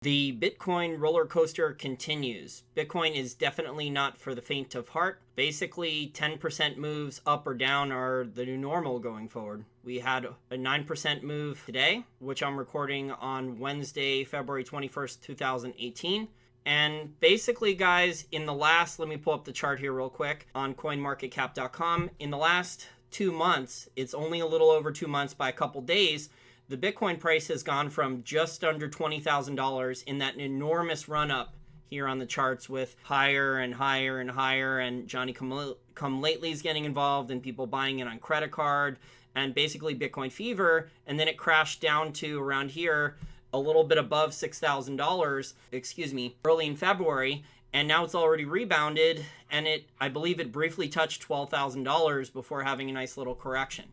The Bitcoin roller coaster continues. Bitcoin is definitely not for the faint of heart. Basically, 10% moves up or down are the new normal going forward. We had a 9% move today, which I'm recording on Wednesday, February 21st, 2018. And basically, guys, in the last, let me pull up the chart here real quick on coinmarketcap.com. In the last 2 months, it's only a little over 2 months by a couple days, the Bitcoin price has gone from just under $20,000 in that enormous run up here on the charts with higher and higher and higher, and Johnny come lately is getting involved and people buying it on credit card and basically Bitcoin fever. And then it crashed down to around here, a little bit above $6,000, early in February. And now it's already rebounded, and I believe it briefly touched $12,000 before having a nice little correction.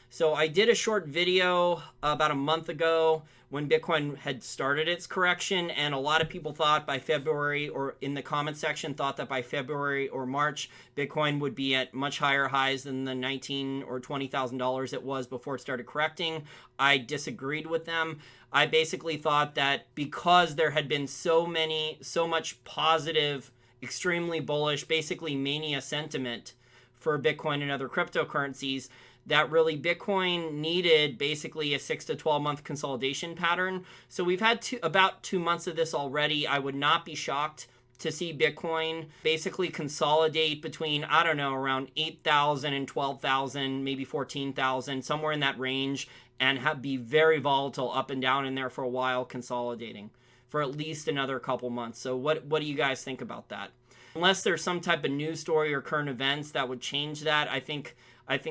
So I did a short video about a month ago when Bitcoin had started its correction, and a lot of people thought by February, or in the comment section, thought that by February or March, Bitcoin would be at much higher highs than the $19,000 or $20,000 it was before it started correcting. I disagreed with them. I basically thought that because there had been so much positive, extremely bullish, basically mania sentiment for Bitcoin and other cryptocurrencies, that really Bitcoin needed basically a 6 to 12 month consolidation pattern. So we've had about 2 months of this already. I would not be shocked to see Bitcoin basically consolidate between, I don't know, around 8,000 and 12,000, maybe 14,000, somewhere in that range, and be very volatile up and down in there for a while, consolidating for at least another couple months. So what do you guys think about that? Unless there's some type of news story or current events that would change that, I think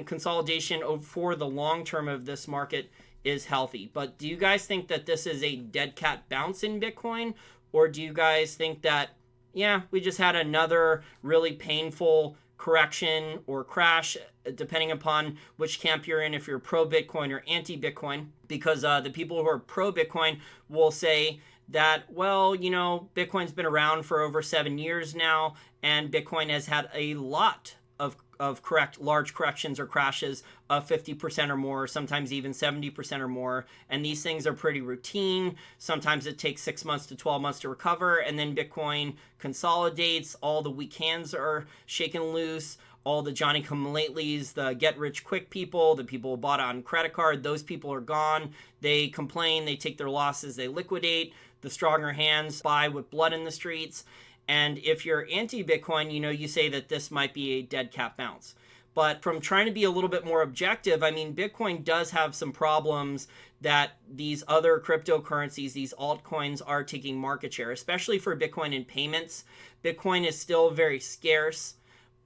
consolidation for the long term of this market is healthy. But do you guys think that this is a dead cat bounce in Bitcoin? Or do you guys think that, yeah, we just had another really painful correction or crash, depending upon which camp you're in, if you're pro-Bitcoin or anti-Bitcoin? Because the people who are pro-Bitcoin will say that, well, you know, Bitcoin's been around for over 7 years now, and Bitcoin has had a lot of large corrections or crashes of 50% or more, sometimes even 70% or more. And these things are pretty routine. Sometimes it takes 6 months to 12 months to recover, and then Bitcoin consolidates. All the weak hands are shaken loose. All the Johnny come latelys, the get rich quick people, the people who bought on credit card, those people are gone. They complain, they take their losses, they liquidate. The stronger hands buy with blood in the streets. And if you're anti-Bitcoin, you know, you say that this might be a dead cat bounce. But from trying to be a little bit more objective, I mean, Bitcoin does have some problems that these other cryptocurrencies, these altcoins, are taking market share, especially for Bitcoin in payments. Bitcoin is still very scarce.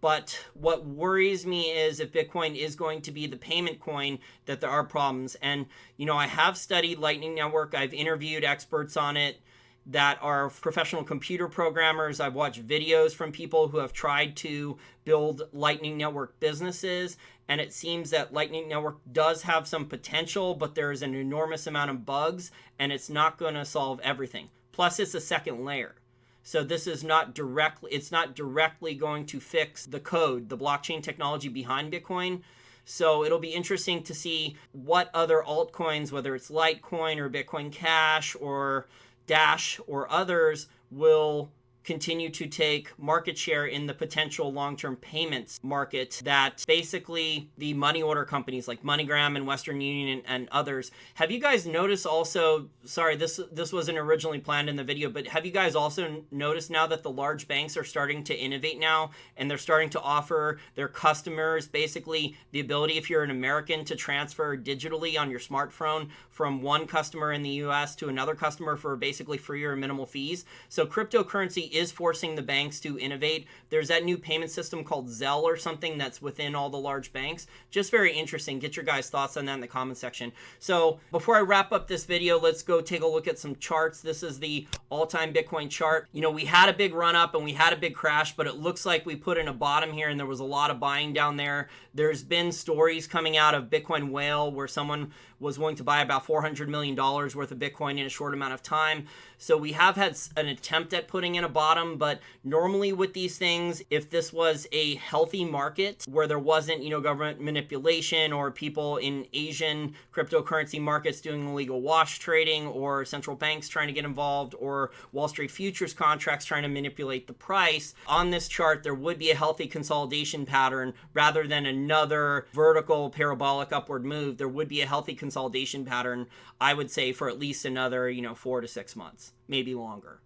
But what worries me is if Bitcoin is going to be the payment coin, that there are problems. And, you know, I have studied Lightning Network. I've interviewed experts on it that are professional computer programmers. I've watched videos from people who have tried to build Lightning Network businesses, and it seems that Lightning Network does have some potential, but there's an enormous amount of bugs, and it's not going to solve everything. Plus, it's a second layer. So this is it's not directly going to fix the code, the blockchain technology behind Bitcoin. So it'll be interesting to see what other altcoins, whether it's Litecoin or Bitcoin Cash or Dash or others, will continue to take market share in the potential long-term payments market that basically the money order companies like MoneyGram and Western Union and others. Have you guys noticed also, sorry, this wasn't originally planned in the video, but have you guys also noticed now that the large banks are starting to innovate now, and they're starting to offer their customers basically the ability, if you're an American, to transfer digitally on your smartphone from one customer in the US to another customer for basically free or minimal fees? So cryptocurrency is forcing the banks to innovate. There's that new payment system called Zelle or something that's within all the large banks. Just very interesting. Get your guys' thoughts on that in the comment section. So before I wrap up this video, let's go take a look at some charts. This is the all-time Bitcoin chart. You know, we had a big run up and we had a big crash, but it looks like we put in a bottom here and there was a lot of buying down there. There's been stories coming out of Bitcoin Whale where someone was willing to buy about $400 million worth of Bitcoin in a short amount of time. So we have had an attempt at putting in a bottom bottom, but normally with these things, if this was a healthy market where there wasn't, government manipulation or people in Asian cryptocurrency markets doing illegal wash trading or central banks trying to get involved or Wall Street futures contracts trying to manipulate the price, on this chart, there would be a healthy consolidation pattern rather than another vertical parabolic upward move. There would be a healthy consolidation pattern, I would say, for at least another, 4 to 6 months, maybe longer.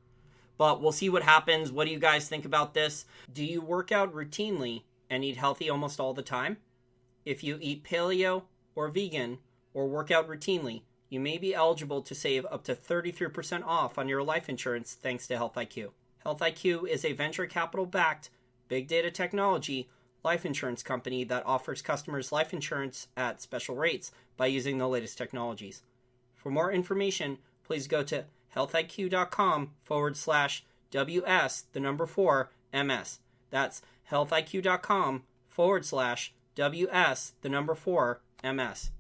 But we'll see what happens. What do you guys think about this? Do you work out routinely and eat healthy almost all the time? If you eat paleo or vegan or work out routinely, you may be eligible to save up to 33% off on your life insurance thanks to Health IQ. Health IQ is a venture capital-backed, big data technology life insurance company that offers customers life insurance at special rates by using the latest technologies. For more information, please go to healthiq.com/WS4MS. That's healthiq.com/WS4MS.